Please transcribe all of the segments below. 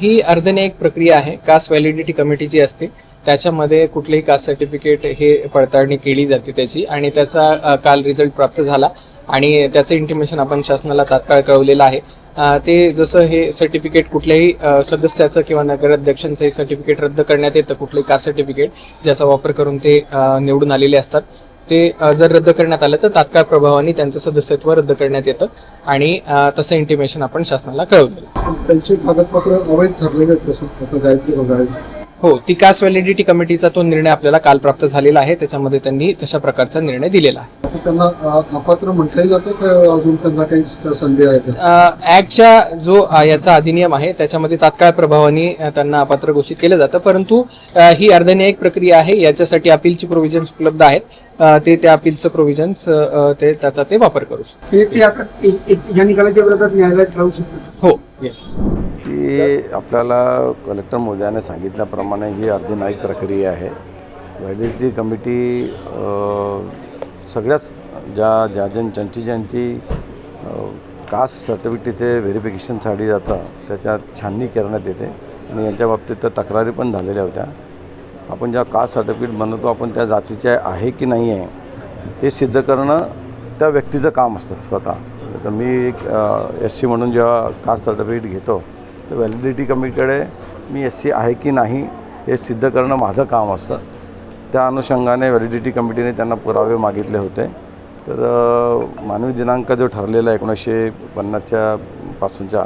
ही अर्धन्यायिक प्रक्रिया आहे. Caste validity committee जी असते त्याच्यामध्ये कुठलेही कास्ट सर्टिफिकेट हे पडताळणी केली जाते त्याची, आणि त्याचा काल रिझल्ट प्राप्त झाला आणि त्याचं इंटिमेशन आपण शासनाला तात्काळ कळवलेलं आहे. ते जसं हे सर्टिफिकेट कुठल्याही सदस्याचं किंवा नगराध्यक्षांचं हे सर्टिफिकेट रद्द करण्यात येतं, कुठलंही कास्ट सर्टिफिकेट ज्याचा वापर करून ते निवडून आलेले असतात, ते जर रद्द करण्यात आलं तर तात्काळ प्रभावाने त्यांचं सदस्यत्व रद्द करण्यात येतं आणि तसं इंटिमेशन आपण शासनाला कळवलं. त्यांची कागदपत्र अवैध ठरलेले आहेत कसं? हो, ती कास्ट व्हॅलिडिटी कमिटीचा तो निर्णय आपल्याला काल प्राप्त झालेला आहे. त्याच्यामध्ये त्यांनी तशा प्रकारचा निर्णय दिलेला आहे. आता त्यांना अपात्र म्हणता येईल जातं का अजून त्यांना काही संधी आहेत? ऍक्टच्या जो याचा अधिनियम आहे त्याच्यामध्ये तात्काळ प्रभावाने त्यांना अपात्र घोषित केलं जातं, परंतु ही अर्धन्यायिक प्रक्रिया आहे. याच्यासाठी अपीलची प्रोव्हिजन्स उपलब्ध आहेत. ते त्या अपीलचं प्रोव्हिजन्स त्याचा ते वापर करू शकतात. या निकालाच्या विरोधात न्यायालयात जाऊ शकतात. हो, येस. की आपल्याला कलेक्टर महोदयाने सांगितल्याप्रमाणे ही अर्धन्यायिक प्रक्रिया आहे. व्हॅलिडिटी कमिटी सगळ्याच ज्यांची कास्ट सर्टिफिकेट तिथे व्हेरिफिकेशनसाठी जातं त्याच्यात छाननी करण्यात येते आणि यांच्या बाबतीत तर तक्रारी पण झालेल्या होत्या. आपण जेव्हा कास्ट सर्टिफिकेट बनवतो आपण त्या जातीचे आहे की नाही आहे हे सिद्ध करणं त्या व्यक्तीचं काम असतं स्वतः. तर मी एक SC म्हणून जेव्हा कास्ट सर्टिफिकेट घेतो तर व्हॅलिडिटी कमिटीकडे मी SC आहे की नाही हे सिद्ध करणं माझं काम असतं. त्या अनुषंगाने व्हॅलिडिटी कमिटीने त्यांना पुरावे मागितले होते. तर मानवी दिनांक जो ठरलेला 1950च्या पासूनच्या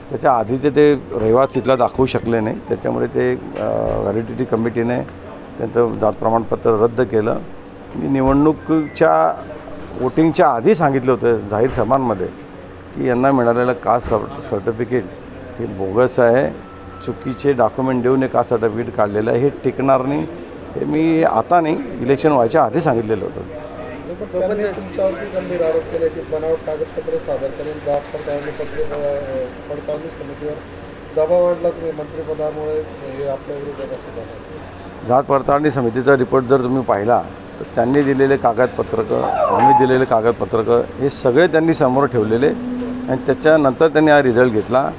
त्याच्या आधीचे ते रहिवासी इथला दाखवू शकले नाही. त्याच्यामुळे ते व्हॅलिडिटी कमिटीने त्यांचं जात प्रमाणपत्र रद्द केलं. मी निवडणुकीच्या वोटिंगच्या आधी सांगितलं होतं जाहीर सभांमध्ये की यांना मिळालेलं कास्ट सर्टिफिकेट हे बोगस आहे, चुकीचे डॉक्युमेंट देऊन हे कास्ट सर्टिफिकेट काढलेलं आहे, हे टिकणार नाही. हे मी आता नाही, इलेक्शन व्हायच्या आधी सांगितलेलं होतं. तुमच्यावरती गंभीर आरोप केले की बनावट कागदपत्रे सादर करून जात पडताळणी समितीवर दबाव आणला तुम्ही मंत्रिपदामुळे, हे आपल्या विरोधात असं. जात पडताळणी समितीचा रिपोर्ट जर तुम्ही पाहिला तर त्यांनी दिलेले कागदपत्रकं, आम्ही दिलेले कागदपत्रकं हे सगळे त्यांनी समोर ठेवलेले आणि त्याच्यानंतर त्यांनी हा रिझल्ट घेतला.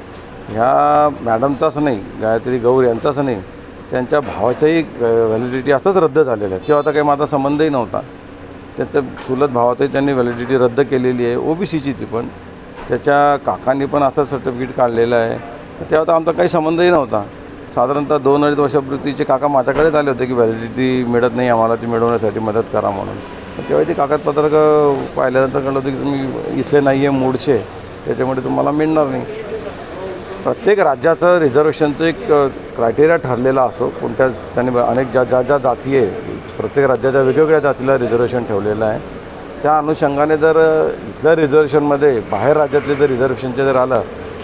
ह्या मॅडमचाच नाही, गायत्री गौर यांचाच नाही, त्यांच्या भावाच्याही व्हॅलिडिटी असंच रद्द झालेलं आहे. तेव्हा आता काही माझा संबंधही नव्हता. त्याच्या चुलत भावातही त्यांनी व्हॅलिडिटी रद्द केलेली आहे, OBCची ती पण. त्याच्या काकांनी पण असं सर्टिफिकेट काढलेलं आहे. तेव्हा तर आमचा काही संबंधही नव्हता. साधारणतः 2-2.5 वर्षापूर्वीचे काका माझ्याकडेच आले होते की व्हॅलिडिटी मिळत नाही आम्हाला, ती मिळवण्यासाठी मदत करा म्हणून. तेव्हा ती कागदपत्रकं पाहिल्यानंतर कळलं होतं की तुम्ही इथले नाही आहे, मूळचे, त्याच्यामुळे तुम्हाला मिळणार नाही. प्रत्येक राज्याचं रिझर्वेशनचं एक क्रायटेरिया ठरलेला असो. कोणत्याच त्यांनी अनेक ज्या जाती आहे प्रत्येक राज्याच्या वेगवेगळ्या जातीला रिझर्वेशन ठेवलेलं आहे. त्या अनुषंगाने जर इथल्या रिझर्वेशनमध्ये बाहेर राज्यातले जर रिझर्वेशनचे जर आलं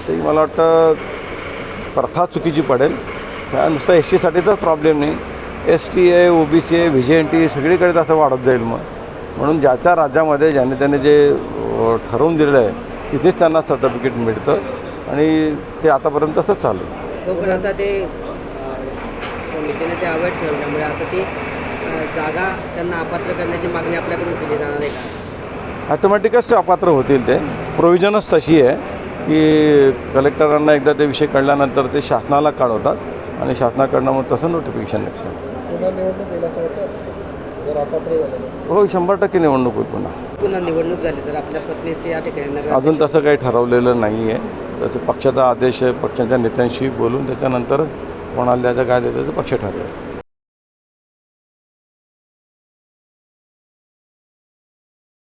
तरी मला वाटतं प्रथा चुकीची पडेल. त्या नुसतं SCसाठीचाच प्रॉब्लेम नाही, ST आहे, OBC आहे, VJNT सगळीकडेच असं वाढत जाईल. म्हणून ज्याच्या राज्यामध्ये ज्याने त्याने जे ठरवून दिलेलं आहे तिथेच त्यांना सर्टिफिकेट मिळतं आणि ते आतापर्यंत तसंच चालू आहे. तोपर्यंत ते समितीने ते अवैध ठरवल्यामुळे आता ती जागा त्यांना अपात्र करण्याची मागणी आपल्याकडून केली जाणार आहे का? ॲटोमॅटिकच अपात्र होतील. ते प्रोव्हिजनच तशी आहे की कलेक्टरांना एकदा ते विषय कळल्यानंतर ते शासनाला कळवतात आणि शासनाकडनं मग तसं नोटिफिकेशन निघतं. हो, 100% निवडणूक होईल. पुन्हा निवडणूक झाली तर आपल्या पत्नीची या ठिकाणी अजून तसं काही ठरवलेलं नाही आहे. तसं पक्षाचा आदेश आहे, पक्षाच्या नेत्यांशी बोलून त्याच्यानंतर कोणाला द्यायचं काय द्यायचं ते पक्ष ठरवेल.